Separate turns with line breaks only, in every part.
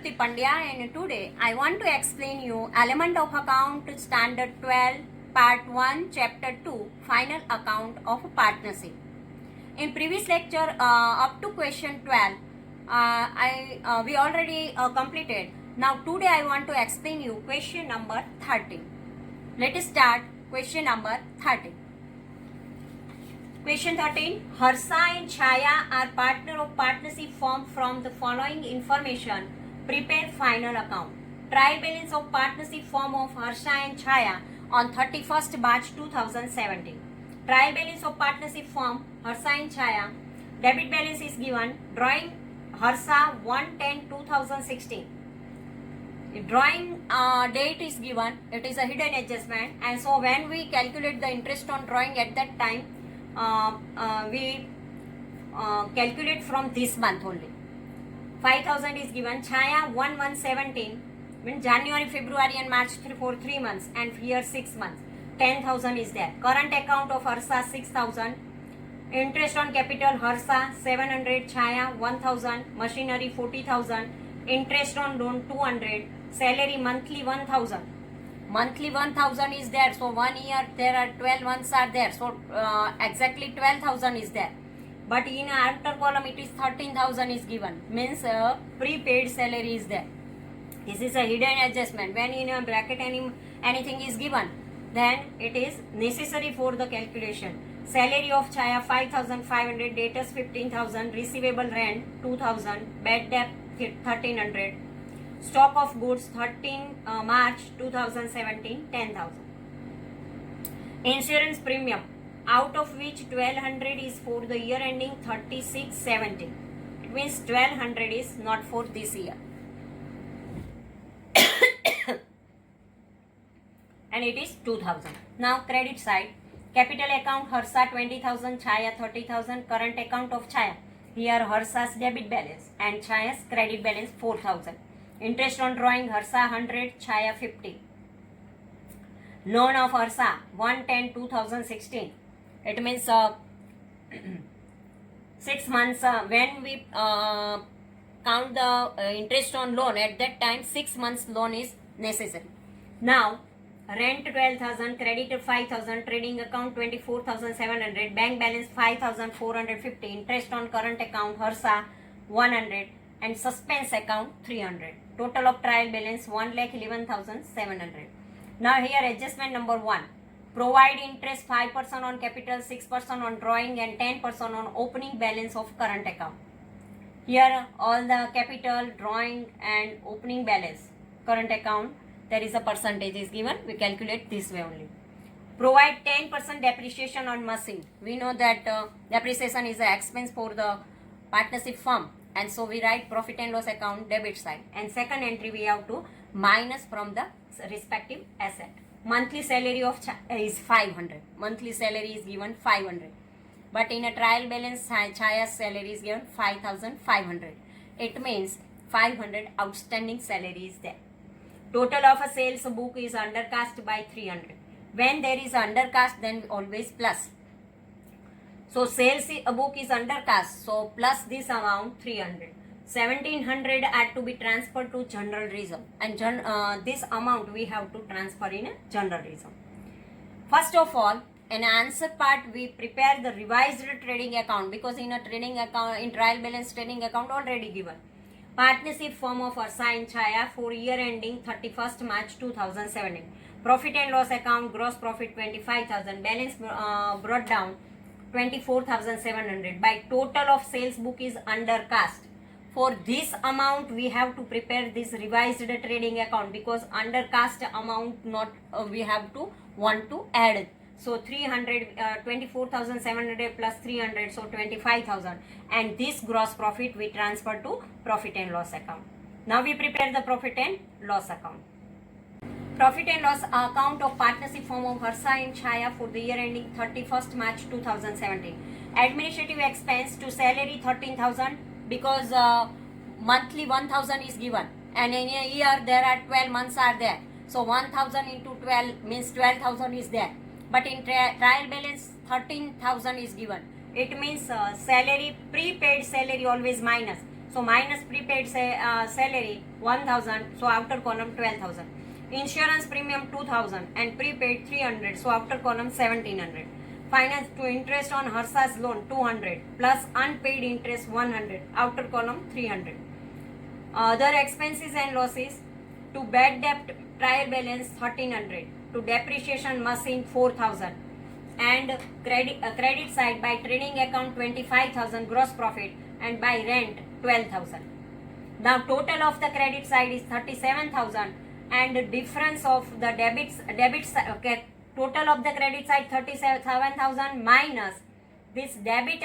Trupti Pandya, and today I want to explain you Element of Account Standard 12 Part 1 Chapter 2 Final Account of Partnership. In previous lecture up to question 12 we already completed. Now today I want to explain you question number 13. Let us start question number 13. Question 13. Harsha and Chaya are partner of partnership firm. From the following information, prepare final account. Trial balance of partnership firm of Harsha and Chaya on 31st March 2017. Trial balance of partnership firm Harsha and Chaya. Debit balance is given. Drawing Harsha 1/10/2016. Drawing date is given. It is a hidden adjustment, and so when we calculate the interest on drawing at that time, we calculate from this month only. 5,000 is given. Chaya 1/1/17, means January, February and March for 3 months, and here 6 months. 10,000 is there. Current account of Harsha 6,000. Interest on capital Harsha 700, Chaya 1,000. Machinery 40,000. Interest on loan 200. Salary monthly 1,000. Monthly 1,000 is there, so 1 year there are 12 months are there, so exactly 12,000 is there. But in outer column it is 13,000 is given, means prepaid salary is there. This is a hidden adjustment. When in a bracket anything is given, then it is necessary for the calculation. Salary of Chaya 5,500, debtors 15,000, receivable rent 2,000, bad debt 1,300. Stock of goods 13 March 2017 10,000. Insurance premium, out of which 1,200 is for the year ending 36/17. It means 1,200 is not for this year. And it is 2,000. Now credit side. Capital account Harsha 20,000, Chaya 30,000. Current account of Chaya. Here Harsha's debit balance and Chaya's credit balance 4,000. Interest on drawing Harsha 100, Chaya 50. Loan of Harsha 1/10/2016. It means 6 months. When we count the interest on loan, at that time 6 months loan is necessary. Now rent 12,000, creditor 5,000, trading account 24,700, bank balance 5,450, interest on current account Harsha 100, and suspense account 300. Total of trial balance 1,11,700. Now here adjustment number 1. Provide interest 5% on capital, 6% on drawing and 10% on opening balance of current account. Here all the capital, drawing and opening balance current account, there is a percentage is given. We calculate this way only. Provide 10% depreciation on machine. We know that depreciation is an expense for the partnership firm, and so we write profit and loss account debit side, and second entry we have to minus from the respective asset. Monthly salary of is 500. Monthly salary is given 500, but in a trial balance Chaya's salary is given 5,500. It means 500 outstanding salary is there. Total of a sales book is undercast by 300. When there is undercast, then always plus. So sales book is undercast, so plus this amount 300. 1,700 had to be transferred to general reserve, and this amount we have to transfer in a general reserve. First of all, in answer part we prepare the revised trading account, because in a trading account, in trial balance trading account already given. Partnership firm of Harsha and Chaya for year ending 31st March 2017. Profit and loss account, gross profit 25,000, balance brought down 24,700. By total of sales book is undercast. For this amount we have to prepare this revised trading account, because undercast amount not we have to want to add it. So 300, 24,700 plus 300, so 25,000, and this gross profit we transfer to profit and loss account. Now we prepare the profit and loss account. Profit and loss account of partnership firm of Harsha and Chaya for the year ending 31st March 2017. Administrative expense to salary 13,000, because monthly 1,000 is given, and in a year there are 12 months are there, so 1,000 into 12 means 12,000 is there. But in trial balance 13,000 is given. It means salary, prepaid salary always minus. So minus prepaid salary 1000, so outer column 12,000. Insurance premium 2000 and prepaid 300, so outer column 1700. Finance to interest on Harsa's loan 200 plus unpaid interest 100, outer column 300. Other expenses and losses, to bad debt trial balance 1300, to depreciation machine 4000, and credit side by trading account 25,000 gross profit and by rent 12,000. Now total of the credit side is 37,000 and the difference of the debit side, okay, total of the credit side 37,000 minus this debit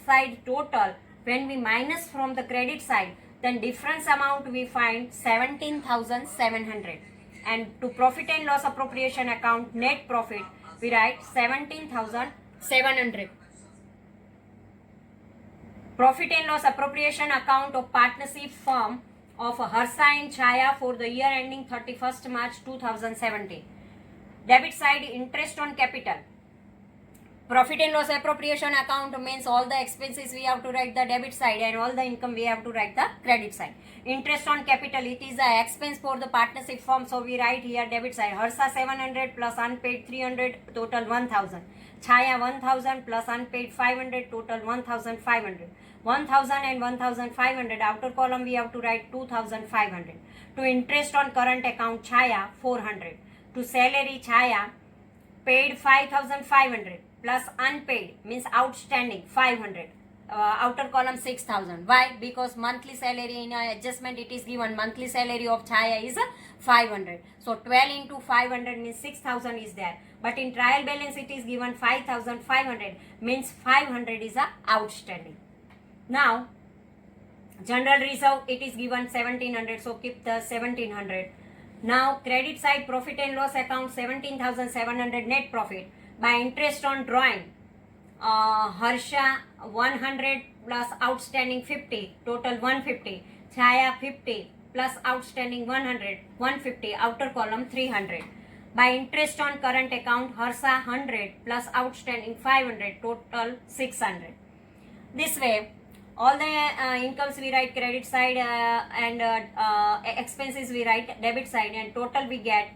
side total. When we minus from the credit side, then difference amount we find 17,700. And to profit and loss appropriation account net profit, we write 17,700. Profit and loss appropriation account of partnership firm of Harsa and Chaya for the year ending 31st March 2017. Debit side interest on capital. Profit and loss appropriation account means all the expenses we have to write the debit side and all the income we have to write the credit side. Interest on capital, it is the expense for the partnership firm, so we write here debit side. Harsa 700 plus unpaid 300, total 1000. Chaya 1000 plus unpaid 500, total 1500. 1000 and 1500, outer column we have to write 2500. To interest on current account Chaya 400. To salary Chaya paid 5500 plus unpaid means outstanding 500, outer column 6000. Why? Because monthly salary in adjustment it is given monthly salary of Chaya is 500, so 12 into 500 means 6000 is there, but in trial balance it is given 5500 means 500 is outstanding. Now general reserve it is given 1700, so keep the 1700. Now credit side profit and loss account 17,700 net profit. By interest on drawing, Harsha 100 plus outstanding 50, total 150. Chaya 50 plus outstanding 100, 150, outer column 300. By interest on current account, Harsha 100 plus outstanding 500, total 600. This way, all the incomes we write credit side and expenses we write debit side, and total we get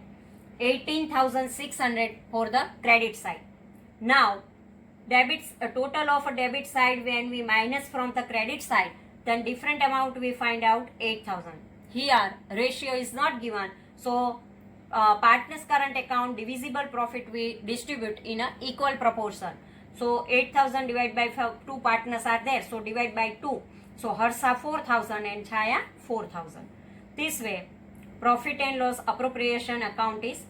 18,600 for the credit side. Now debits total of a debit side when we minus from the credit side, then different amount we find out 8,000. Here ratio is not given, so partners current account divisible profit we distribute in a equal proportion. So 8,000 divided by 2 partners are there, so divide by 2. So Harsha 4,000 and Chaya 4,000. This way profit and loss appropriation account is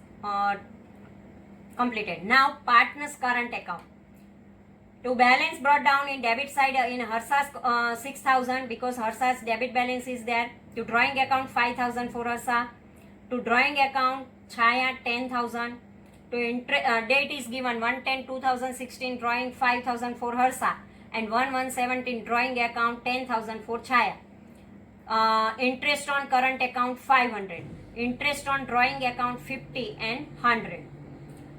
completed. Now partners current account. To balance brought down in debit side in Harsa's 6,000 because Harsa's debit balance is there. To drawing account 5,000 for Harsa. To drawing account Chaya 10,000. To date is given 1/10/2016, drawing 5,000 for Harsa and 1/1/17 drawing account 10,000 for Chaya. Interest on current account 500, interest on drawing account 50 and 100.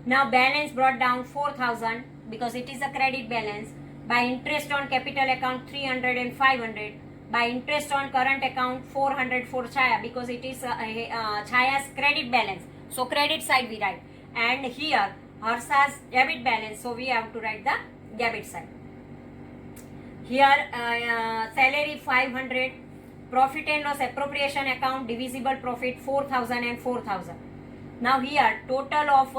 Now balance brought down 4,000 because it is a credit balance. By interest on capital account 300 and 500. By interest on current account 400 for Chaya because it is Chaya's credit balance, so credit side we write. And here Harsa's debit balance, so we have to write the debit side. Here salary 500, profit and loss appropriation account divisible profit 4,000 and 4,000. Now here total of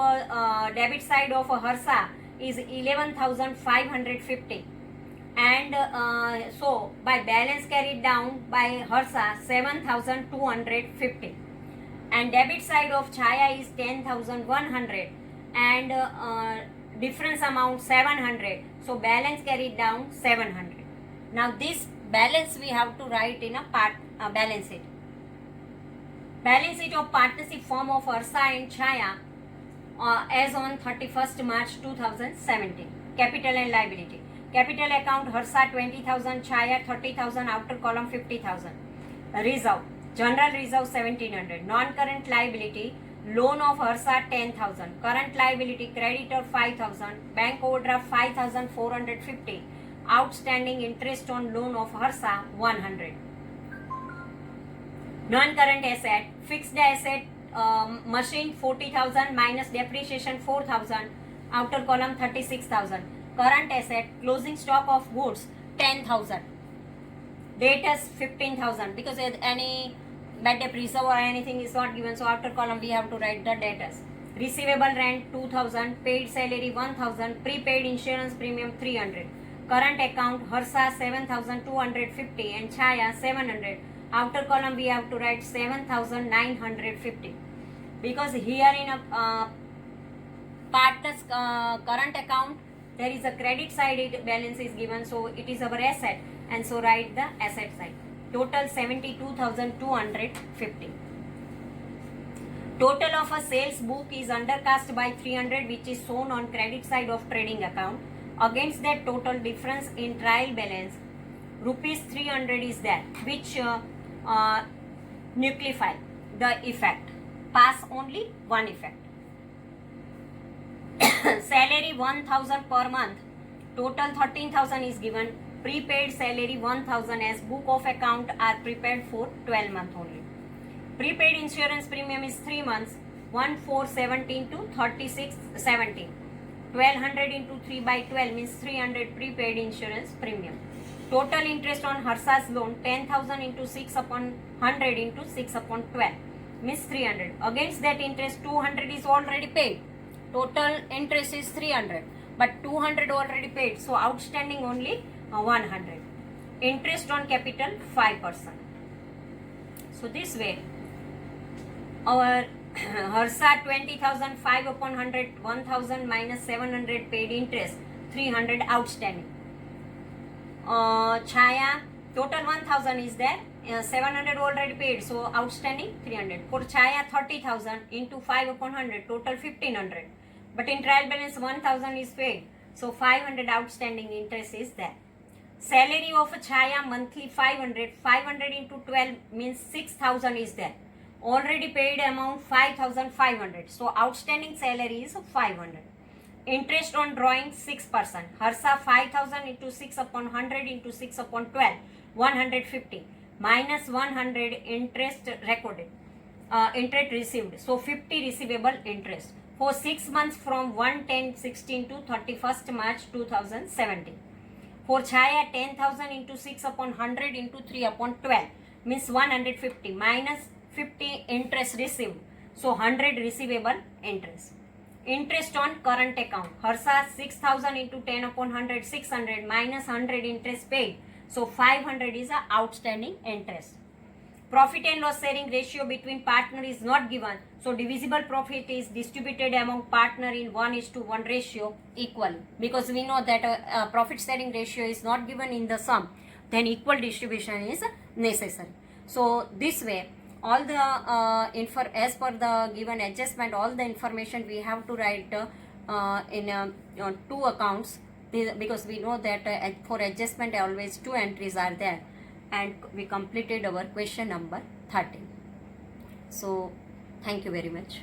debit side of Harsa is 11,550, and so by balance carried down by Harsa 7,250, and debit side of Chaya is 10,100 and difference amount 700, so balance carried down 700. Now this balance we have to write in a balance sheet. Balance sheet of partnership firm of Harsa and Chaya as on 31st March 2017. Capital and liability. Capital account Harsa 20,000, Chaya 30,000, outer column 50,000. Reserve. General reserve 1,700. Non-current liability. Loan of Harsa 10,000. Current liability creditor 5,000. Bank overdraft 5,450. outstanding interest on loan of Harsha 100. Non-current asset, fixed asset, machine 40,000 minus depreciation 4,000, outer column 36,000. Current asset, closing stock of goods 10,000. Debtors 15,000 because any bad debt reserve or anything is not given, so outer column we have to write the debtors. Receivable rent 2,000, paid salary 1,000, prepaid insurance premium 300. Current account Harsha 7,250 and Chaya 700. Outer column we have to write 7,950 because here in a partner's current account there is a credit side balance is given, so it is our asset, and so write the asset side. Total 72,250. Total of a sales book is undercast by 300, which is shown on credit side of trading account. Against that total difference in trial balance, rupees 300 is there, which nullify the effect. Pass only one effect. Salary 1,000 per month. Total 13,000 is given. Prepaid salary 1,000 as book of account are prepared for 12 months only. Prepaid insurance premium is 3 months. 1,417 to 3617. 1,200 into 3 by 12 means 300 prepaid insurance premium. Total interest on Harsha's loan 10,000 into 6 upon 100 into 6 upon 12 means 300. Against that interest 200 is already paid. Total interest is 300 but 200 already paid, so outstanding only 100. Interest on capital 5%. So this way our Harsha 20,000 5 upon 100 1,000 minus 700 paid interest 300 outstanding. Chaya total 1,000 is there, 700 already paid, so outstanding 300. For Chaya 30,000 into 5 upon 100 total 1,500, but in trial balance 1,000 is paid, so 500 outstanding interest is there. Salary of Chaya monthly 500, 500 into 12 means 6,000 is there. Already paid amount 5,500, so outstanding salary is 500. Interest on drawing 6%. Harsha 5,000 into 6 upon 100 into 6 upon 12, 150 minus 100 interest recorded, interest received, so 50 receivable interest for 6 months from 1/10/16 to 31st March 2017. For Chaya 10,000 into 6 upon 100 into 3 upon 12 means 150 minus 50 interest received, so 100 receivable interest. Interest on current account. Harsha 6,000 into 10 upon 100 600 minus 100 interest paid, so 500 is a outstanding interest. Profit and loss sharing ratio between partner is not given, so divisible profit is distributed among partner in 1:1 ratio equally, because we know that profit sharing ratio is not given in the sum, then equal distribution is necessary. So this way all the as per the given adjustment, all the information we have to write in two accounts, because we know that for adjustment always two entries are there, and we completed our question number 13. So thank you very much.